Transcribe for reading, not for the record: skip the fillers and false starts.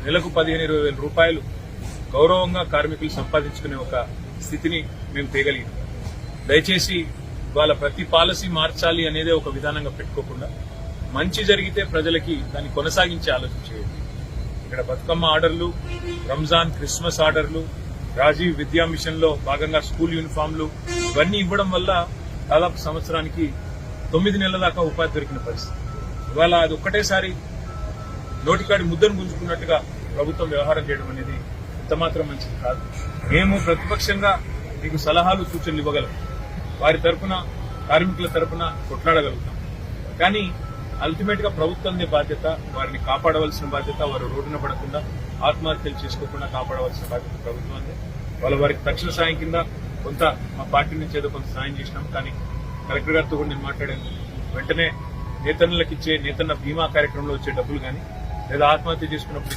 నెలకు 15-20 వేల రూపాయలు గౌరవంగా కార్మికులు సంపాదించుకునే ఒక స్థితిని మేము తేగలిగాం. దయచేసి వాళ్ళ ప్రతి పాలసీ మార్చాలి అనేది ఒక విధానంగా పెట్టుకోకుండా మంచి జరిగితే ప్రజలకి దాన్ని కొనసాగించే ఆలోచన చేయండి. ఇక్కడ బతుకమ్మ ఆర్డర్లు, రంజాన్, క్రిస్మస్ ఆర్డర్లు, రాజీవ్ విద్యా మిషన్ లో భాగంగా స్కూల్ యూనిఫామ్లు ఇవన్నీ ఇవ్వడం వల్ల దాదాపు సంవత్సరానికి 9 నెలల దాకా ఉపాధి దొరికిన పరిస్థితి. ఇవాళ అది ఒక్కటేసారి నోటికాడి ముద్దను గుంజుకున్నట్టుగా ప్రభుత్వం వ్యవహారం చేయడం అనేది ఎంతమాత్రం మంచిది కాదు. మేము ప్రతిపక్షంగా మీకు సలహాలు, సూచనలు ఇవ్వగలం, వారి తరఫున, కార్మికుల తరఫున కొట్లాడగలుగుతాం. కానీ అల్టిమేట్ గా ప్రభుత్వందే బాధ్యత, వారిని కాపాడవలసిన బాధ్యత, వారు రోడ్డున పడకుండా ఆత్మహత్యలు చేసుకోకుండా కాపాడవలసిన బాధ్యత ప్రభుత్వందే. వారికి తక్షణ సాయం కింద కొంత మా పార్టీ నుంచి ఏదో కొంత సాయం చేసినాం. కానీ కలెక్టర్ గారితో కూడా నేను మాట్లాడాను. వెంటనే నేతన్నలకు ఇచ్చే నేతన్న బీమా కార్యక్రమంలో వచ్చే డబ్బులు కానీ లేదా ఆత్మహత్య చేసుకున్నప్పుడు